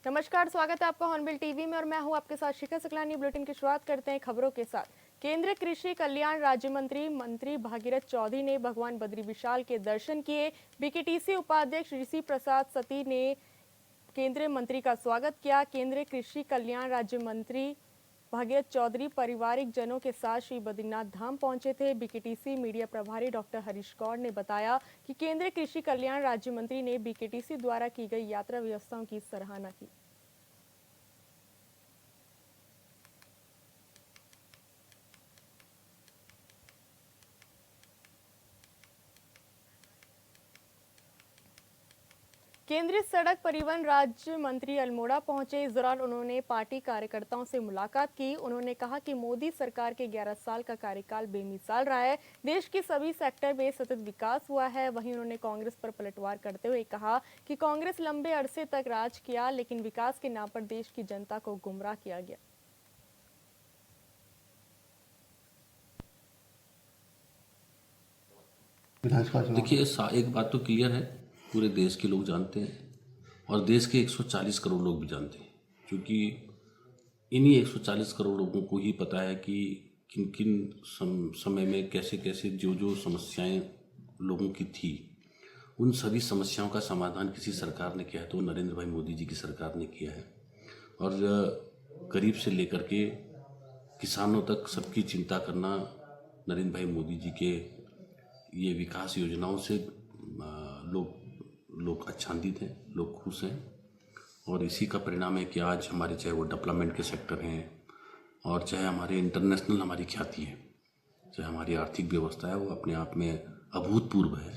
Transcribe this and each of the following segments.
नमस्कार, स्वागत है आपका हॉर्नबिल टीवी में और मैं हूं आपके साथ शिखा सकलानी। बुलेटिन की शुरुआत करते हैं खबरों के साथ। केंद्रीय कृषि कल्याण राज्य मंत्री भागीरथ चौधरी ने भगवान बद्री विशाल के दर्शन किए। बीकेटीसी उपाध्यक्ष ऋषि प्रसाद सती ने केंद्रीय मंत्री का स्वागत किया। केंद्रीय कृषि कल्याण राज्य मंत्री भागीरथ चौधरी पारिवारिक जनों के साथ श्री बद्रीनाथ धाम पहुंचे थे। बीकेटीसी मीडिया प्रभारी डॉक्टर हरीश गौड़ ने बताया कि केंद्रीय कृषि कल्याण राज्य मंत्री ने बीकेटीसी द्वारा की गई यात्रा व्यवस्थाओं की सराहना की। केंद्रीय सड़क परिवहन राज्य मंत्री अल्मोड़ा पहुंचे। इस दौरान उन्होंने पार्टी कार्यकर्ताओं से मुलाकात की। उन्होंने कहा कि मोदी सरकार के 11 साल का कार्यकाल बेमिसाल रहा है। देश के सभी सेक्टर में सतत विकास हुआ है। वहीं उन्होंने कांग्रेस पर पलटवार करते हुए कहा कि कांग्रेस लंबे अरसे तक राज किया, लेकिन विकास के नाम पर देश की जनता को गुमराह किया गया। देखिए, एक बात तो क्लियर है, पूरे देश के लोग जानते हैं और देश के 140 करोड़ लोग भी जानते हैं, क्योंकि इन्हीं 140 करोड़ लोगों को ही पता है कि किन किन समय में कैसे कैसे जो जो समस्याएं लोगों की थी, उन सभी समस्याओं का समाधान किसी सरकार ने किया है तो नरेंद्र भाई मोदी जी की सरकार ने किया है। और गरीब से लेकर के किसानों तक सबकी चिंता करना नरेंद्र भाई मोदी जी के ये विकास योजनाओं से लोग आच्छादित हैं, लोग खुश हैं। और इसी का परिणाम है कि आज हमारे चाहे वो डेवलपमेंट के सेक्टर हैं और चाहे हमारे इंटरनेशनल हमारी ख्याति है, चाहे हमारी आर्थिक व्यवस्था है, वो अपने आप में अभूतपूर्व है।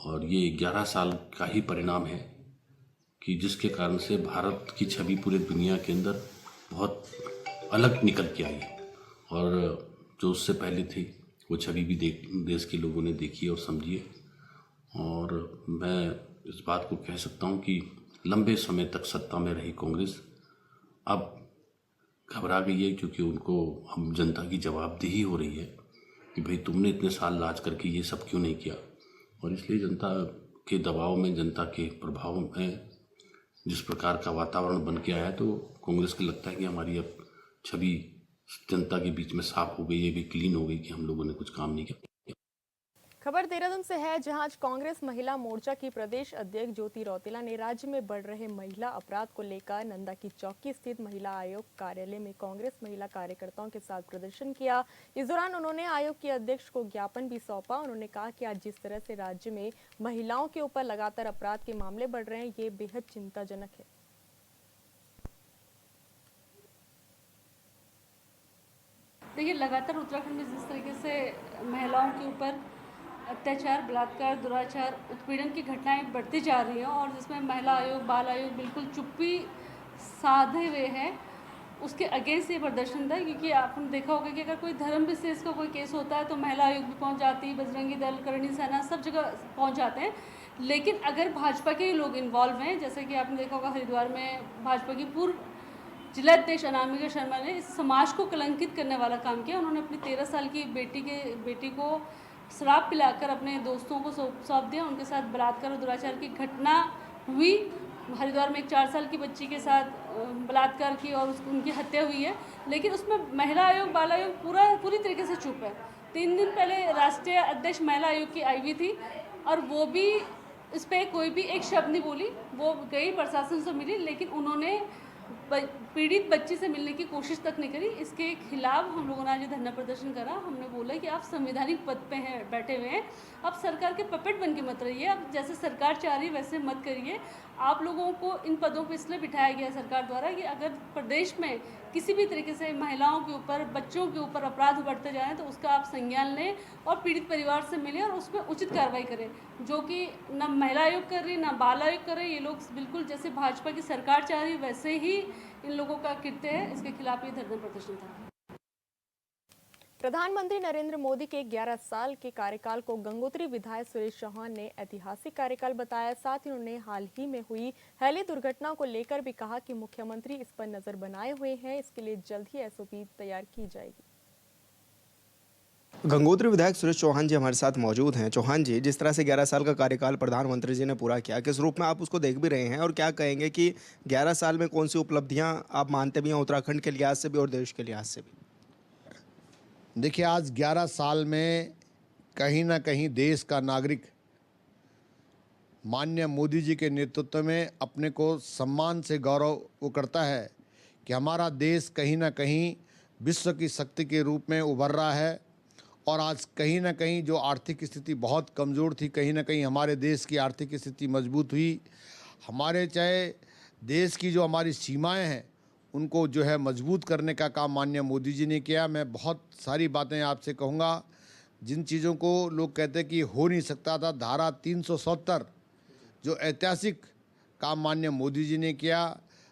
और ये 11 साल का ही परिणाम है कि जिसके कारण से भारत की छवि पूरे दुनिया के अंदर बहुत अलग निकल के आई है। और जो उससे पहले थी वो छवि भी देश के लोगों ने देखी और समझी है। और मैं इस बात को कह सकता हूँ कि लंबे समय तक सत्ता में रही कांग्रेस अब घबरा गई है, क्योंकि उनको हम जनता की जवाबदेही हो रही है कि भाई तुमने इतने साल राज करके ये सब क्यों नहीं किया। और इसलिए जनता के दबाव में, जनता के प्रभाव में जिस प्रकार का वातावरण बन के आया, तो कांग्रेस को लगता है कि हमारी अब छवि जनता के बीच में साफ हो गई है, भी क्लीन हो गई कि हम लोगों ने कुछ काम नहीं किया। खबर देहरादून से है, जहां आज कांग्रेस महिला मोर्चा की प्रदेश अध्यक्ष ज्योति रौतेला ने राज्य में बढ़ रहे महिला अपराध को लेकर नंदा की चौकी स्थित महिला आयोग कार्यालय में कांग्रेस महिला कार्यकर्ताओं के साथ प्रदर्शन किया। इस दौरान उन्होंने आयोग के अध्यक्ष को ज्ञापन भी सौंपा। उन्होंने कहा कि आज जिस तरह से राज्य में महिलाओं के ऊपर लगातार अपराध के मामले बढ़ रहे हैं, ये बेहद चिंताजनक है। देखिए, लगातार उत्तराखंड में जिस तरीके से महिलाओं के ऊपर अत्याचार, बलात्कार, दुराचार, उत्पीड़न की घटनाएं बढ़ती जा रही हैं और जिसमें महिला आयोग, बाल आयोग बिल्कुल चुप्पी साधे हुए हैं, उसके अगेंस्ट ये प्रदर्शन था। क्योंकि आपने देखा होगा कि अगर कोई धर्म विशेष का कोई केस होता है तो महिला आयोग भी पहुंच जाती है, बजरंगी दल, करणी सेना सब जगह पहुंच जाते हैं। लेकिन अगर भाजपा के लोग इन्वॉल्व हैं, जैसे कि आपने देखा होगा हरिद्वार में भाजपा की पूर्व जिलाध्यक्ष अनामिका शर्मा ने इस समाज को कलंकित करने वाला काम किया। उन्होंने अपनी 13 साल की बेटी को शराब पिलाकर अपने दोस्तों को सौंप दिया। उनके साथ बलात्कार और दुराचार की घटना हुई। हरिद्वार में एक 4 साल की बच्ची के साथ बलात्कार की और उनकी हत्या हुई है। लेकिन उसमें महिला आयोग, बाल आयोग पूरी तरीके से चुप है। 3 दिन पहले राष्ट्रीय अध्यक्ष महिला आयोग की आई हुई थी और वो भी इस पर कोई भी एक शब्द नहीं बोली। वो गई, प्रशासन से मिली, लेकिन उन्होंने पीड़ित बच्ची से मिलने की कोशिश तक नहीं करी। इसके खिलाफ हम लोगों ने आज धरना प्रदर्शन करा। हमने बोला कि आप संवैधानिक पद पे हैं, बैठे हुए हैं, आप सरकार के पपेट बन के मत रहिए। आप जैसे सरकार चाह रही है वैसे मत करिए। आप लोगों को इन पदों पर इसलिए बिठाया गया सरकार द्वारा कि अगर प्रदेश में किसी भी तरीके से महिलाओं के ऊपर, बच्चों के ऊपर अपराध बढ़ते जाए तो उसका आप संज्ञान लें और पीड़ित परिवार से मिलें और उसमें उचित कार्रवाई करें, जो कि न महिला आयोग कर रही, न बाल आयोग कर रही। ये लोग बिल्कुल जैसे भाजपा की सरकार चाह रही वैसे ही इन लोगों का कृत्य है। इसके खिलाफ ये धरना प्रदर्शन था। प्रधानमंत्री नरेंद्र मोदी के 11 साल के कार्यकाल को गंगोत्री विधायक सुरेश चौहान ने ऐतिहासिक कार्यकाल बताया। साथ ही उन्होंने हाल ही में हुई हेली दुर्घटना को लेकर भी कहा कि मुख्यमंत्री इस पर नजर बनाए हुए हैं। इसके लिए जल्द ही एसओपी तैयार की जाएगी। गंगोत्री विधायक सुरेश चौहान जी हमारे साथ मौजूद हैं। चौहान जी, जिस तरह से 11 साल का कार्यकाल प्रधानमंत्री जी ने पूरा किया, किस रूप में आप उसको देख भी रहे हैं और क्या कहेंगे कि 11 साल में कौन सी उपलब्धियां आप मानते भी हैं उत्तराखंड के लिहाज से भी और देश के लिहाज से भी? देखिए, आज 11 साल में कहीं ना कहीं देश का नागरिक माननीय मोदी जी के नेतृत्व में अपने को सम्मान से गौरव वो करता है कि हमारा देश कहीं ना कहीं विश्व की शक्ति के रूप में उभर रहा है। और आज कहीं ना कहीं जो आर्थिक स्थिति बहुत कमज़ोर थी, कहीं ना कहीं हमारे देश की आर्थिक स्थिति मजबूत हुई। हमारे चाहे देश की जो हमारी सीमाएं हैं उनको जो है मजबूत करने का काम माननीय मोदी जी ने किया। मैं बहुत सारी बातें आपसे कहूँगा जिन चीज़ों को लोग कहते कि हो नहीं सकता था। धारा 370 जो ऐतिहासिक काम माननीय मोदी जी ने किया।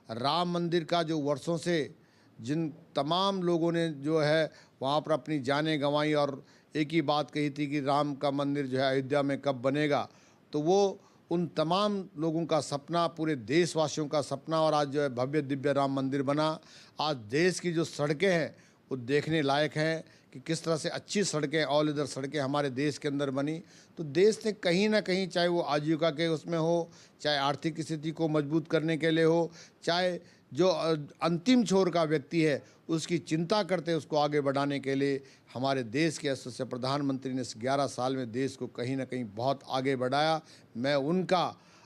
राम मंदिर का जो वर्षों से जिन तमाम लोगों ने जो है वहाँ पर अपनी जानें गंवाई और एक ही बात कही थी कि राम का मंदिर जो है अयोध्या में कब बनेगा, तो वो उन तमाम लोगों का सपना, पूरे देशवासियों का सपना, और आज जो है भव्य दिव्य राम मंदिर बना। आज देश की जो सड़कें हैं वो देखने लायक हैं कि किस तरह से अच्छी सड़कें, ऑल इधर सड़कें हमारे देश के अंदर बनी। तो देश ने कहीं ना कहीं, चाहे वो आजीविका के उसमें हो, चाहे आर्थिक स्थिति को मजबूत करने के लिए हो, चाहे जो अंतिम छोर का व्यक्ति है उसकी चिंता करते उसको आगे बढ़ाने के लिए हमारे देश के यशस्वी प्रधानमंत्री ने इस 11 साल में देश को कहीं ना कहीं बहुत आगे बढ़ाया। मैं उनका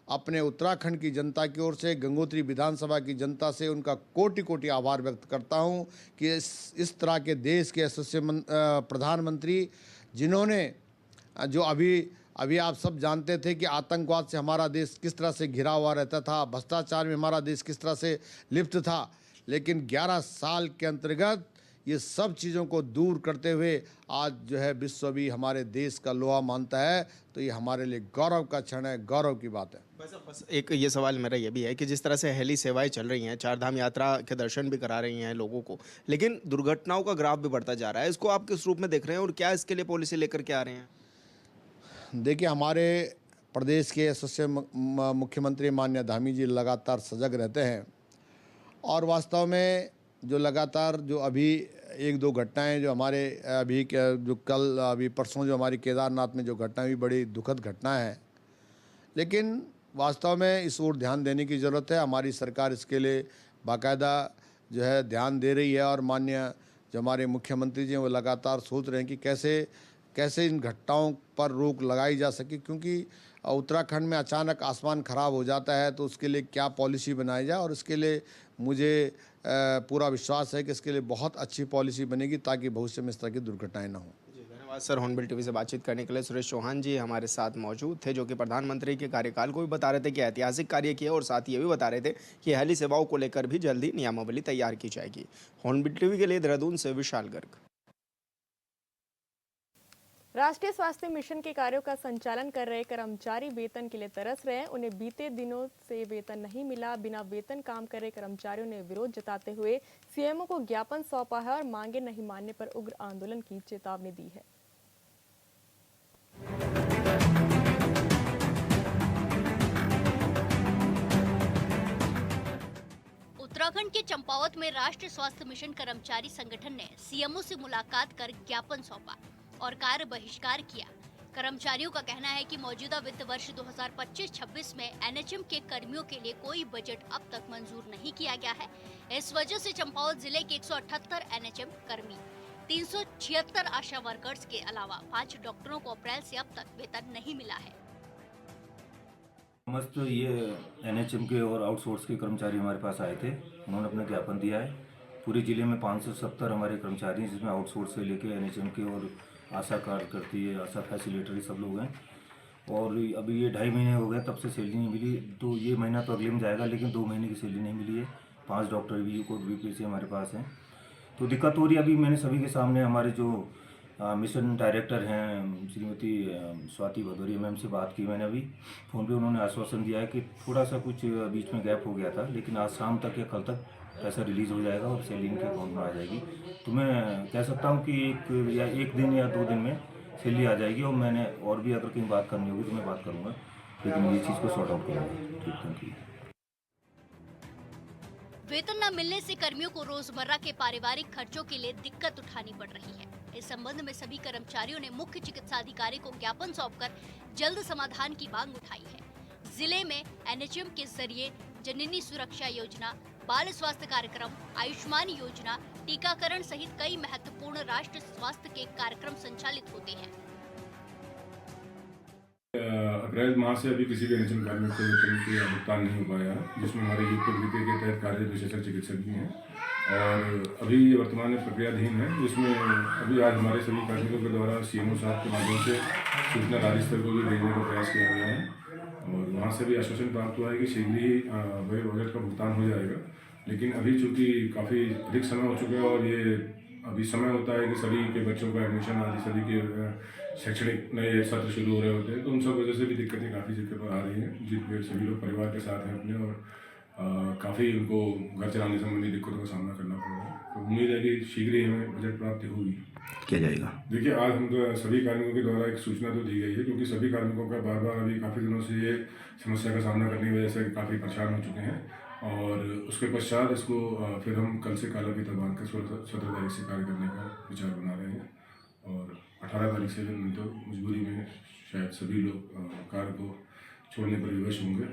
अपने उत्तराखंड की जनता की ओर से, गंगोत्री विधानसभा की जनता से उनका कोटि कोटि आभार व्यक्त करता हूं कि इस तरह के देश के यशस्वी प्रधानमंत्री जिन्होंने जो अभी आप सब जानते थे कि आतंकवाद से हमारा देश किस तरह से घिरा हुआ रहता था, भ्रष्टाचार में हमारा देश किस तरह से लिप्त था, लेकिन 11 साल के अंतर्गत ये सब चीज़ों को दूर करते हुए आज जो है विश्व भी हमारे देश का लोहा मानता है। तो ये हमारे लिए गौरव का क्षण है, गौरव की बात है। बस एक ये सवाल मेरा ये भी है कि जिस तरह से हेली सेवाएं चल रही हैं, चार धाम यात्रा के दर्शन भी करा रही हैं लोगों को, लेकिन दुर्घटनाओं का ग्राफ भी बढ़ता जा रहा है, इसको आप किस रूप में देख रहे हैं और क्या इसके लिए पॉलिसी लेकर के आ रहे हैं? देखिए, हमारे प्रदेश के यशस्वी मुख्यमंत्री माननीय धामी जी लगातार सजग रहते हैं और वास्तव में जो लगातार जो अभी एक दो घटनाएं जो हमारे अभी जो कल अभी परसों जो हमारी केदारनाथ में जो घटना हुई, बड़ी दुखद घटना है, लेकिन वास्तव में इस ओर ध्यान देने की ज़रूरत है। हमारी सरकार इसके लिए बाकायदा जो है ध्यान दे रही है और माननीय जो हमारे मुख्यमंत्री जी हैं वो लगातार सोच रहे हैं कि कैसे इन घटनाओं पर रोक लगाई जा सके, क्योंकि उत्तराखंड में अचानक आसमान ख़राब हो जाता है तो उसके लिए क्या पॉलिसी बनाई जाए। और इसके लिए मुझे पूरा विश्वास है कि इसके लिए बहुत अच्छी पॉलिसी बनेगी ताकि भविष्य में इस तरह की दुर्घटनाएं ना हों। धन्यवाद सर। हॉर्नबिल टीवी से बातचीत करने के लिए सुरेश चौहान जी हमारे साथ मौजूद थे, जो कि प्रधानमंत्री के कार्यकाल को भी बता रहे थे कि ऐतिहासिक कार्य किया और साथ ही ये भी बता रहे थे कि हेली सेवाओं को लेकर भी जल्दी नियमावली तैयार की जाएगी। हॉर्नबिल टीवी के लिए देहरादून से विशाल गर्ग। राष्ट्रीय स्वास्थ्य मिशन के कार्यों का संचालन कर रहे कर्मचारी वेतन के लिए तरस रहे हैं। उन्हें बीते दिनों से वेतन नहीं मिला। बिना वेतन काम कर रहे कर्मचारियों ने विरोध जताते हुए सीएमओ को ज्ञापन सौंपा है और मांगे नहीं मानने पर उग्र आंदोलन की चेतावनी दी है। उत्तराखंड के चंपावत में राष्ट्रीय स्वास्थ्य मिशन कर्मचारी संगठन ने सीएमओ से मुलाकात कर ज्ञापन सौंपा और कार्य बहिष्कार किया। कर्मचारियों का कहना है कि मौजूदा वित्त वर्ष 2025-26 में एनएचएम के कर्मियों के लिए कोई बजट अब तक मंजूर नहीं किया गया है। इस वजह से चंपावत जिले के 178 एनएचएम कर्मी, 376 आशा वर्कर्स के अलावा 5 डॉक्टरों को अप्रैल से अब तक वेतन नहीं मिला है। समस्त ये एनएचएम के और आउटसोर्स के कर्मचारी हमारे पास आए थे। उन्होंने अपना ज्ञापन दिया है। पूरे जिले में 570 हमारे कर्मचारी हैं, जिसमें आउटसोर्स से लेके एनएचएम के और आशा कार्यकर्ती है, आशा फैसिलिटेटरी सब लोग हैं। और अभी ये 2.5 महीने हो गए तब से सैलरी नहीं मिली। तो ये महीना तो अगले में जाएगा, लेकिन 2 महीने की सैलरी नहीं मिली है। 5 डॉक्टर भी कोड बीपीसी हमारे पास हैं, तो दिक्कत हो रही है। अभी मैंने सभी के सामने हमारे जो मिशन डायरेक्टर हैं श्रीमती स्वाति भदौरिया मैम से बात की मैंने अभी फ़ोन पे। उन्होंने आश्वासन दिया है कि थोड़ा सा कुछ बीच में गैप हो गया था, लेकिन आज शाम तक या कल तक पैसा रिलीज़ हो जाएगा और सैलरी इनके अकाउंट में आ जाएगी। तो मैं कह सकता हूँ कि एक दिन या 2 दिन में सैलरी आ जाएगी। और मैंने और भी अगर कहीं बात करनी होगी तो मैं बात करूँगा, लेकिन ये चीज़ को सॉर्ट आउट करूँगा। ठीक, थैंक यू। वेतन न मिलने से कर्मियों को रोजमर्रा के पारिवारिक खर्चों के लिए दिक्कत उठानी पड़ रही है। इस संबंध में सभी कर्मचारियों ने मुख्य चिकित्साधिकारी को ज्ञापन सौंपकर जल्द समाधान की मांग उठाई है। जिले में एनएचएम के जरिए जननी सुरक्षा योजना, बाल स्वास्थ्य कार्यक्रम, आयुष्मान योजना, टीकाकरण सहित कई महत्वपूर्ण राष्ट्रीय स्वास्थ्य के कार्यक्रम संचालित होते हैं। अप्रैल माह से अभी किसी भी एनएचएम कार्मिक को वेतन की भुगतान नहीं हो पाया है, जिसमें हमारे यूपीडीपी के तहत कार्यरत विशेषज्ञ चिकित्सक भी हैं और अभी वर्तमान में प्रक्रियाधीन है, जिसमें अभी आज हमारे सभी कार्मिकों के द्वारा सीएमओ साहब के माध्यम से सूचना राज्य स्तर को भी भेजने का प्रयास किया गया है और वहाँ से भी आश्वासन प्राप्त हुआ है कि शीघ्र ही वही बजट का भुगतान हो जाएगा। लेकिन अभी चूँकि काफ़ी अधिक समय हो चुका है और ये अभी समय होता है कि सभी के बच्चों का एडमिशन आदि सभी के शैक्षणिक नए सत्र शुरू हो रहे होते हैं, तो उन सब वजह से भी दिक्कतें काफ़ी जगह पर आ रही हैं, जिनके सभी लोग परिवार के साथ हैं अपने और काफ़ी उनको घर चलाने संबंधी दिक्कतों का सामना करना पड़ रहा है। तो उम्मीद है कि शीघ्र ही हमें बजट प्राप्ति होगी। किया जाएगा। देखिए, आज हम सभी कार्मिकों के द्वारा एक सूचना तो दी गई है, क्योंकि सभी कार्मिकों का बार बार अभी काफ़ी दिनों से ये समस्या का सामना करने की वजह से काफ़ी परेशान हो चुके हैं और उसके पश्चात इसको फिर हम कल से काला फीता बांध कर 17 तारीख से कार्य करने का विचार बना रहे हैं और 18 तारीख से नहीं तो मजबूरी में शायद सभी लोग कार्य को छोड़ने पर विवश होंगे,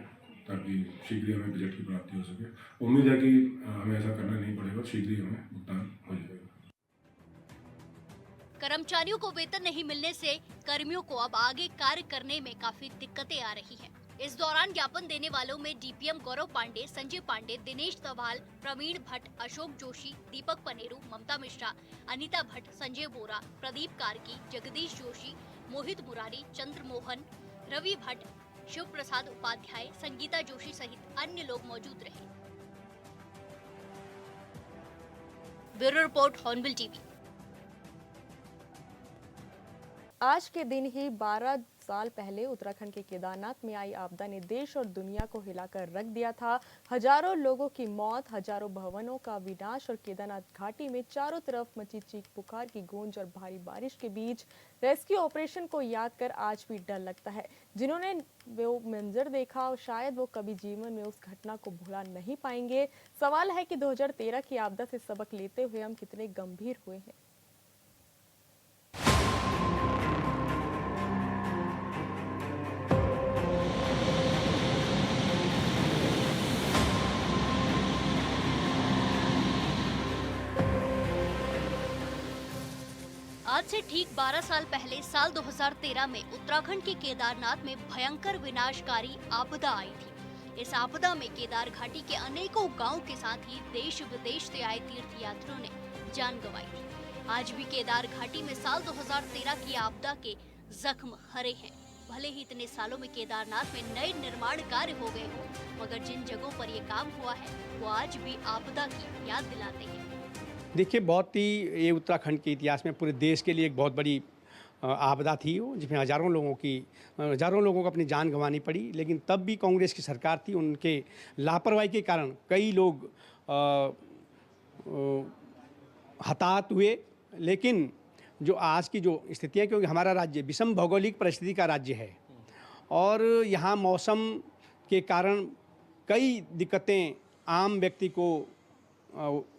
ताकि शीघ्र ही हमें बजट की प्राप्ति हो सके। उम्मीद है कि हमें ऐसा करना नहीं पड़ेगा, शीघ्र ही हमें भुगतान हो जाएगा। कर्मचारियों को वेतन नहीं मिलने से कर्मियों को अब आगे कार्य करने में काफी दिक्कतें आ रही हैं। इस दौरान ज्ञापन देने वालों में डीपीएम गौरव पांडे, संजय पांडे, दिनेश तवाल, प्रवीण भट्ट, अशोक जोशी, दीपक पनेरू, ममता मिश्रा, अनीता भट्ट, संजय बोरा, प्रदीप कार्की, जगदीश जोशी, मोहित मुरारी, चंद्रमोहन, रवि भट्ट, शिव प्रसाद उपाध्याय, संगीता जोशी सहित अन्य लोग मौजूद रहे। Bureau report, Hornbill TV. आज के दिन ही 12 साल पहले उत्तराखंड के केदारनाथ में आई आपदा ने देश और दुनिया को हिलाकर रख दिया था। हजारों लोगों की मौत, हजारों भवनों का विनाश और केदारनाथ घाटी में चारों तरफ मची चीख पुकार की गूंज और भारी बारिश के बीच रेस्क्यू ऑपरेशन को याद कर आज भी डर लगता है। जिन्होंने वो मंजर देखा और शायद वो कभी जीवन में उस घटना को भुला नहीं पाएंगे। सवाल है कि 2013 की आपदा से सबक लेते हुए हम कितने गंभीर हुए हैं। आज से ठीक 12 साल पहले साल 2013 में उत्तराखंड के केदारनाथ में भयंकर विनाशकारी आपदा आई थी। इस आपदा में केदार घाटी के अनेकों गांव के साथ ही देश विदेश से आए तीर्थ यात्रियों ने जान गंवाई थी। आज भी केदार घाटी में साल 2013 की आपदा के जख्म हरे हैं। भले ही इतने सालों में केदारनाथ में नए निर्माण कार्य हो गए हों, मगर जिन जगहों पर ये काम हुआ है वो आज भी आपदा की याद दिलाते हैं। देखिए, बहुत ही ये उत्तराखंड के इतिहास में पूरे देश के लिए एक बहुत बड़ी आपदा थी, जिसमें हज़ारों लोगों को अपनी जान गंवानी पड़ी। लेकिन तब भी कांग्रेस की सरकार थी, उनके लापरवाही के कारण कई लोग हताहत हुए। लेकिन जो आज की जो स्थिति है, क्योंकि हमारा राज्य विषम भौगोलिक परिस्थिति का राज्य है और यहाँ मौसम के कारण कई दिक्कतें आम व्यक्ति को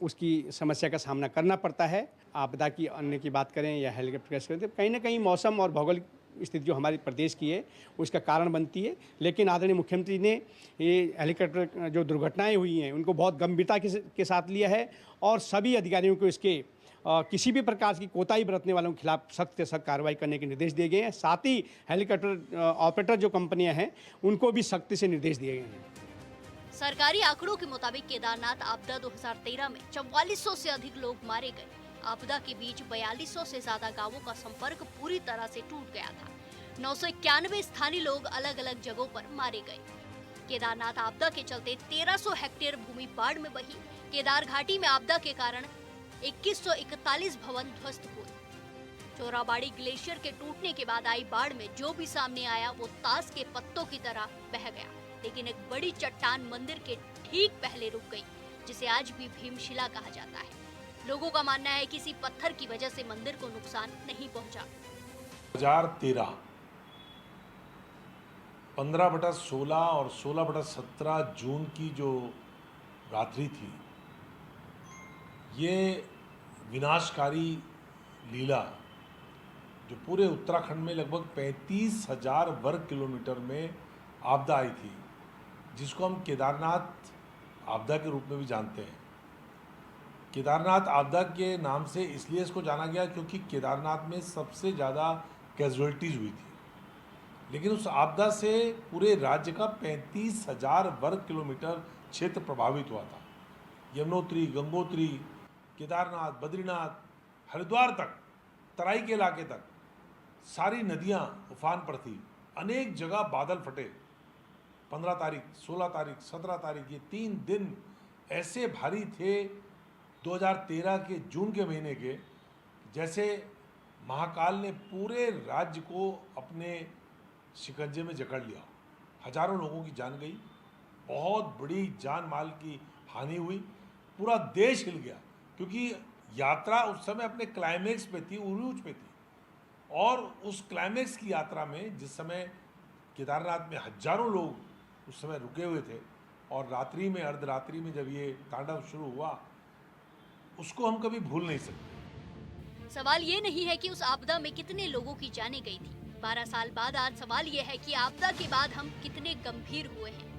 उसकी समस्या का सामना करना पड़ता है। आपदा की अन्य की बात करें या हेलीकॉप्टर की करें, कहीं ना कहीं मौसम और भौगोलिक स्थिति जो हमारे प्रदेश की है उसका कारण बनती है। लेकिन आदरणीय मुख्यमंत्री ने ये हेलीकॉप्टर जो दुर्घटनाएं हुई हैं उनको बहुत गंभीरता के साथ लिया है और सभी अधिकारियों को इसके किसी भी प्रकार की कोताही बरतने वालों के खिलाफ सख्त से सख्त कार्रवाई करने के निर्देश दिए गए हैं। साथ ही हेलीकॉप्टर ऑपरेटर जो कंपनियाँ हैं उनको भी सख्ती से निर्देश दिए गए हैं। सरकारी आंकड़ों के मुताबिक केदारनाथ आपदा 2013 में 4400 से अधिक लोग मारे गए। आपदा के बीच 4200 से ज्यादा गांवों का संपर्क पूरी तरह से टूट गया था। 991 स्थानीय लोग अलग अलग जगहों पर मारे गए। केदारनाथ आपदा के चलते 1300 हेक्टेयर भूमि बाढ़ में बही। केदार घाटी में आपदा के कारण 2141 भवन ध्वस्त हुए। चोराबाड़ी ग्लेशियर के टूटने के बाद आई बाढ़ में जो भी सामने आया वो ताश के पत्तों की तरह बह गया। लेकिन एक बड़ी चट्टान मंदिर के ठीक पहले रुक गई, जिसे आज भी भीमशिला कहा जाता है। लोगों का मानना है कि इसी पत्थर की वजह से मंदिर को नुकसान नहीं पहुंचा। 2013 15/16 और 16/17 जून की जो रात्रि थी ये विनाशकारी लीला जो पूरे उत्तराखंड में लगभग 35,000 वर्ग किलोमीटर में आपदा आई थी, जिसको हम केदारनाथ आपदा के रूप में भी जानते हैं। केदारनाथ आपदा के नाम से इसलिए इसको जाना गया क्योंकि केदारनाथ में सबसे ज़्यादा कैजुअलिटीज़ हुई थी, लेकिन उस आपदा से पूरे राज्य का 35,000 वर्ग किलोमीटर क्षेत्र प्रभावित हुआ था। यमुनोत्री, गंगोत्री, केदारनाथ, बद्रीनाथ, हरिद्वार तक, तराई के इलाके तक सारी नदियां उफान पर थी। अनेक जगह बादल फटे। 15 तारीख, 16 तारीख, 17 तारीख, ये 3 दिन ऐसे भारी थे 2013 के जून के महीने के, जैसे महाकाल ने पूरे राज्य को अपने शिकंजे में जकड़ लिया। हजारों लोगों की जान गई, बहुत बड़ी जान माल की हानि हुई, पूरा देश हिल गया, क्योंकि यात्रा उस समय अपने क्लाइमेक्स पे थी, उरूज पे थी। और उस क्लाइमेक्स की यात्रा में जिस समय केदारनाथ में हजारों लोग उस समय रुके हुए थे, और रात्रि में, अर्धरात्रि में जब ये तांडव शुरू हुआ, उसको हम कभी भूल नहीं सकते। सवाल ये नहीं है कि उस आपदा में कितने लोगों की जानें गई थी। 12 साल बाद आज सवाल ये है कि आपदा के बाद हम कितने गंभीर हुए हैं।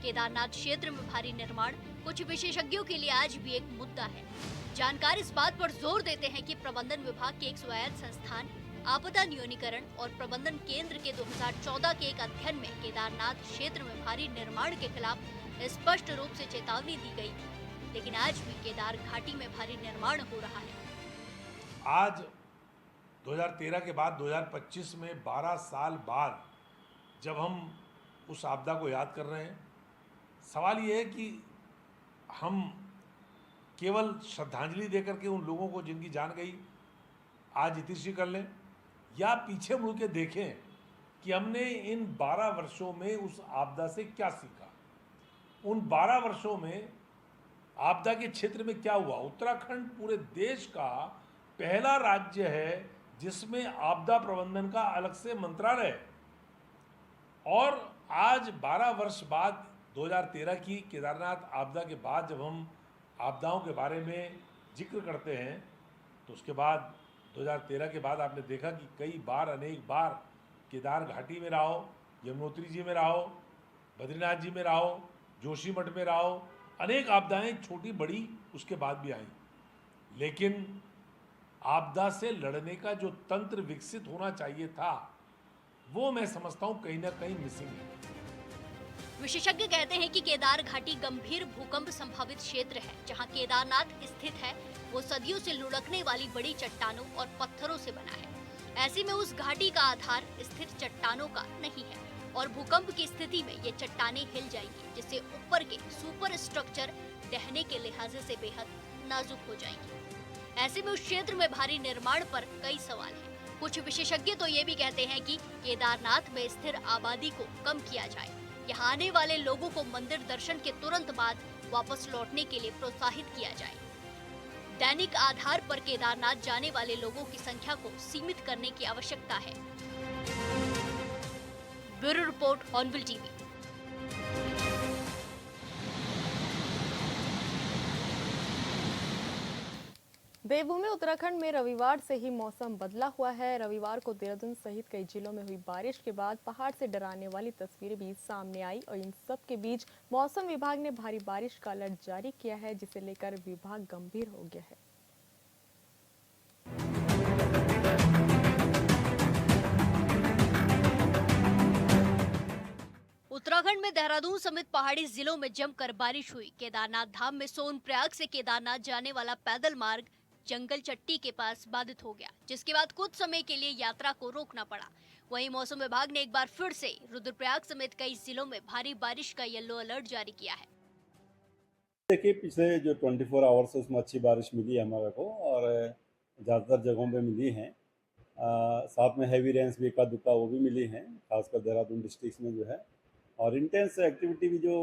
केदारनाथ क्षेत्र में भारी निर्माण कुछ विशेषज्ञों के लिए आज भी एक मुद्दा है। जानकार इस बात पर जोर देते हैं कि प्रबंधन विभाग के एक स्वायत्त संस्थान आपदा न्यूनीकरण और प्रबंधन केंद्र के 2014 के एक अध्ययन में केदारनाथ क्षेत्र में भारी निर्माण के खिलाफ स्पष्ट रूप से चेतावनी दी गई थी, लेकिन आज भी केदार घाटी में भारी निर्माण हो रहा है। आज 2013 के बाद 2025 में 12 साल बाद जब हम उस आपदा को याद कर रहे हैं, सवाल ये है कि हम केवल श्रद्धांजलि देकर के उन लोगों को जिनकी जान गई आज इतिश्री कर लें, या पीछे मुड़ के देखें कि हमने इन 12 वर्षों में उस आपदा से क्या सीखा। उन 12 वर्षों में आपदा के क्षेत्र में क्या हुआ। उत्तराखंड पूरे देश का पहला राज्य है जिसमें आपदा प्रबंधन का अलग से मंत्रालय है। और आज 12 वर्ष बाद 2013 की केदारनाथ आपदा के बाद जब हम आपदाओं के बारे में जिक्र करते हैं, तो उसके बाद 2013 के बाद आपने देखा कि कई बार, अनेक बार केदार घाटी में रहो, यमुनोत्री जी में रहो, बद्रीनाथ जी में रहो, जोशीमठ में रहो, अनेक आपदाएं छोटी बड़ी उसके बाद भी आई। लेकिन आपदा से लड़ने का जो तंत्र विकसित होना चाहिए था, वो मैं समझता हूँ कहीं ना कहीं मिसिंग है। विशेषज्ञ कहते हैं कि केदार घाटी गंभीर भूकंप संभावित क्षेत्र है। जहां केदारनाथ स्थित है वो सदियों से लुढ़कने वाली बड़ी चट्टानों और पत्थरों से बना है। ऐसे में उस घाटी का आधार स्थिर चट्टानों का नहीं है और भूकंप की स्थिति में ये चट्टानें हिल जाएंगी, जिससे ऊपर के सुपर स्ट्रक्चर ढहने के लिहाज से बेहद नाजुक हो जाएंगे। ऐसे में उस क्षेत्र में भारी निर्माण पर कई सवाल हैं। कुछ विशेषज्ञ तो ये भी कहते हैं कि केदारनाथ में स्थिर आबादी को कम किया जाए, यहाँ आने वाले लोगों को मंदिर दर्शन के तुरंत बाद वापस लौटने के लिए प्रोत्साहित किया जाए। दैनिक आधार पर केदारनाथ जाने वाले लोगों की संख्या को सीमित करने की आवश्यकता है। Bureau report, Hornbill TV. Devbhoomi Uttarakhand में रविवार से ही मौसम बदला हुआ है। रविवार को देहरादून सहित कई जिलों में हुई बारिश के बाद पहाड़ से डराने वाली तस्वीरें भी सामने आई और इन सब के बीच मौसम विभाग ने भारी बारिश का अलर्ट जारी किया है, जिसे लेकर विभाग गंभीर हो गया है। उत्तराखंड में देहरादून समेत पहाड़ी जिलों में जमकर बारिश हुई। केदारनाथ धाम में सोनप्रयाग से केदारनाथ जाने वाला पैदल मार्ग जंगल चट्टी के पास बाधित हो गया, जिसके बाद कुछ समय के लिए यात्रा को रोकना पड़ा। वहीं मौसम विभाग ने एक बार फिर से रुद्रप्रयाग समेत कई जिलों में भारी बारिश का येलो अलर्ट जारी किया है। देखिए, पिछले जो 24 आवर्स उसमें अच्छी बारिश मिली है हमारे को, और ज़्यादातर जगहों पे मिली है। साथ में हैवी रेंस भी का दुक्का वो भी मिली है, खासकर देहरादून डिस्ट्रिक्ट में जो है। और इंटेंस एक्टिविटी भी जो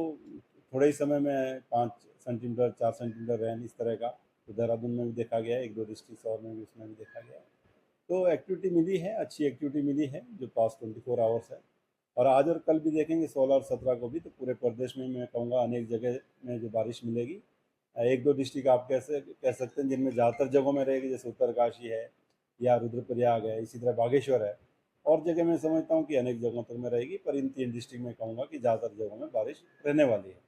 थोड़े ही समय में 5 सेंटीमीटर 4 सेंटीमीटर रेन इस तरह का तो देहरादून में भी देखा गया है, 1-2 डिस्ट्रिक्ट और में भी उसमें भी देखा गया है। तो एक्टिविटी मिली है, अच्छी एक्टिविटी मिली है जो पास्ट 24 आवर्स है। और आज और कल भी देखेंगे 16 और 17 को भी, तो पूरे प्रदेश में मैं कहूँगा अनेक जगह में जो बारिश मिलेगी। एक दो डिस्ट्रिक्ट आप कह सकते हैं जिनमें ज़्यादातर जगहों में रहेगी, जैसे उत्तरकाशी है या रुद्रप्रयाग है, इसी तरह बागेश्वर है। और जगह मैं समझता हूँ कि अनेक जगहों तक में रहेगी, पर इन 3 डिस्ट्रिक्ट में कहूँगा कि ज़्यादातर जगहों में बारिश रहने वाली है।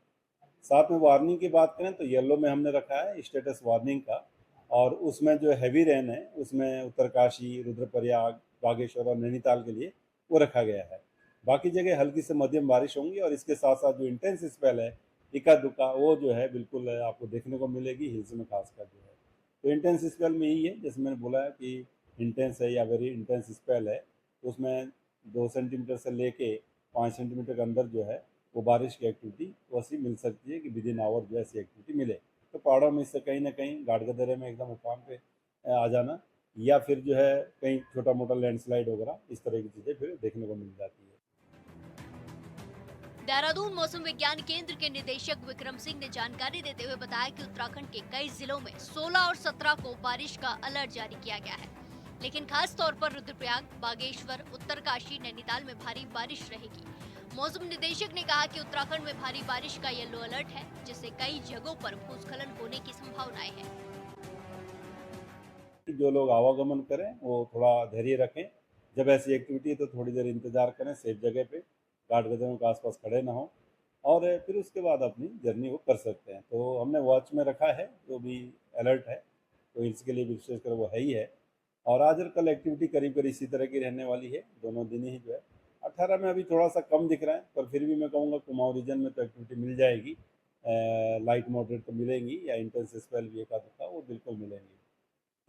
साथ में वार्निंग की बात करें तो येलो में हमने रखा है स्टेटस वार्निंग का, और उसमें जो हैवी रेन है उसमें उत्तरकाशी, रुद्रप्रयाग, बागेश्वर और नैनीताल के लिए वो रखा गया है। बाकी जगह हल्की से मध्यम बारिश होंगी, और इसके साथ साथ जो इंटेंस स्पेल है इक्का दुक्का वो जो है बिल्कुल आपको देखने को मिलेगी हिल्स में खासकर जो है। तो इंटेंस स्पेल में यही है, जैसे मैंने बोला है कि इंटेंस है या वेरी इंटेंस स्पेल है, तो उसमें 2 सेंटीमीटर से लेके 5 सेंटीमीटर के अंदर जो है वो बारिश की एक्टिविटी वैसी मिल सकती है कि विद इन आवर जो ऐसी एक्टिविटी मिले। तो पहाड़ों में इससे कहीं ना कहीं गाढ़ गदेरे में एकदम उफान पे आ जाना, या फिर जो है कहीं छोटा मोटा लैंडस्लाइड वगैरह इस तरह की चीज़ें फिर देखने को मिल जाती है। देहरादून मौसम विज्ञान केंद्र के निदेशक विक्रम सिंह ने जानकारी देते हुए बताया कि उत्तराखंड के कई जिलों में 16 और 17 को बारिश का अलर्ट जारी किया गया है, लेकिन खास तौर पर रुद्रप्रयाग, बागेश्वर, उत्तरकाशी, नैनीताल में भारी बारिश रहेगी। मौसम निदेशक ने कहा कि उत्तराखंड में भारी बारिश का येलो अलर्ट है, जिससे कई जगहों पर भूस्खलन होने की संभावनाएं हैं। जो लोग आवागमन करें वो थोड़ा धैर्य रखें, जब ऐसी एक्टिविटी है तो थोड़ी देर इंतजार करें सेफ जगह पे, गाढ़ गदेरों के आसपास खड़े ना हो, और फिर उसके बाद अपनी जर्नी वो कर सकते हैं। तो हमने वॉच में रखा है जो भी अलर्ट है, तो इसके लिए विशेषकर वो है ही है। और आज और कल एक्टिविटी करीब करीब इसी तरह की रहने वाली है, दोनों दिन ही जो है। 18 में अभी थोड़ा सा कम दिख रहा है, पर फिर भी मैं कहूँगा कुमाऊं रीजन में तो एक्टिविटी मिल जाएगी, लाइट मॉडरेट तो मिलेंगी, या इंटेंस स्पेल भी एक आध वो बिल्कुल मिलेंगी।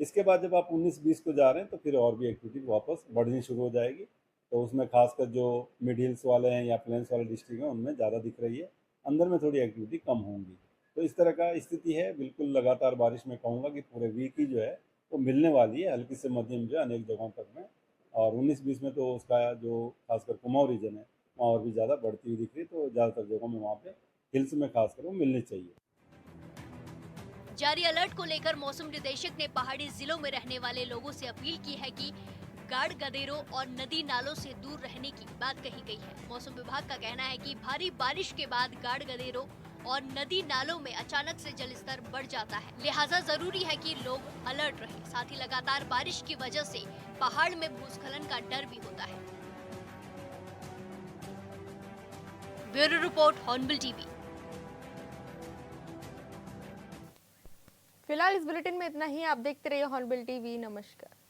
इसके बाद जब आप 19-20 को जा रहे हैं तो फिर और भी एक्टिविटी वापस बढ़नी शुरू हो जाएगी, तो उसमें खासकर जो मिड हिल्स वाले हैं या प्लेन्स वाले डिस्ट्रिक्ट हैं उनमें ज़्यादा दिख रही है, अंदर में थोड़ी एक्टिविटी कम होंगी। तो इस तरह का स्थिति है, बिल्कुल लगातार बारिश में कहूँगा कि पूरे वीक ही जो है वो मिलने वाली है, हल्की से मध्यम जो है अनेक जगहों तक में। और 19-20 में तो उसका जो खासकर कुमाऊं रीजन है वहाँ और भी ज़्यादा बढ़ती हुई दिख रही है, तो ज़्यादातर जगहों में वहाँ पे हिल्स में खासकर वो मिलनी चाहिए। जारी अलर्ट को लेकर मौसम निदेशक ने पहाड़ी जिलों में रहने वाले लोगों से अपील की है कि गाढ़ गदेरों और नदी नालों से दूर रहने की बात कही गई है। मौसम विभाग का कहना है कि भारी बारिश के बाद गाढ़ गदेरों और नदी नालों में अचानक से जलस्तर बढ़ जाता है, लिहाजा जरूरी है कि लोग अलर्ट रहें। साथ ही लगातार बारिश की वजह से पहाड़ में भूस्खलन का डर भी होता है। Bureau report, Hornbill TV. फिलहाल इस बुलेटिन में इतना ही। आप देखते रहिए हॉर्नबिल टीवी। नमस्कार।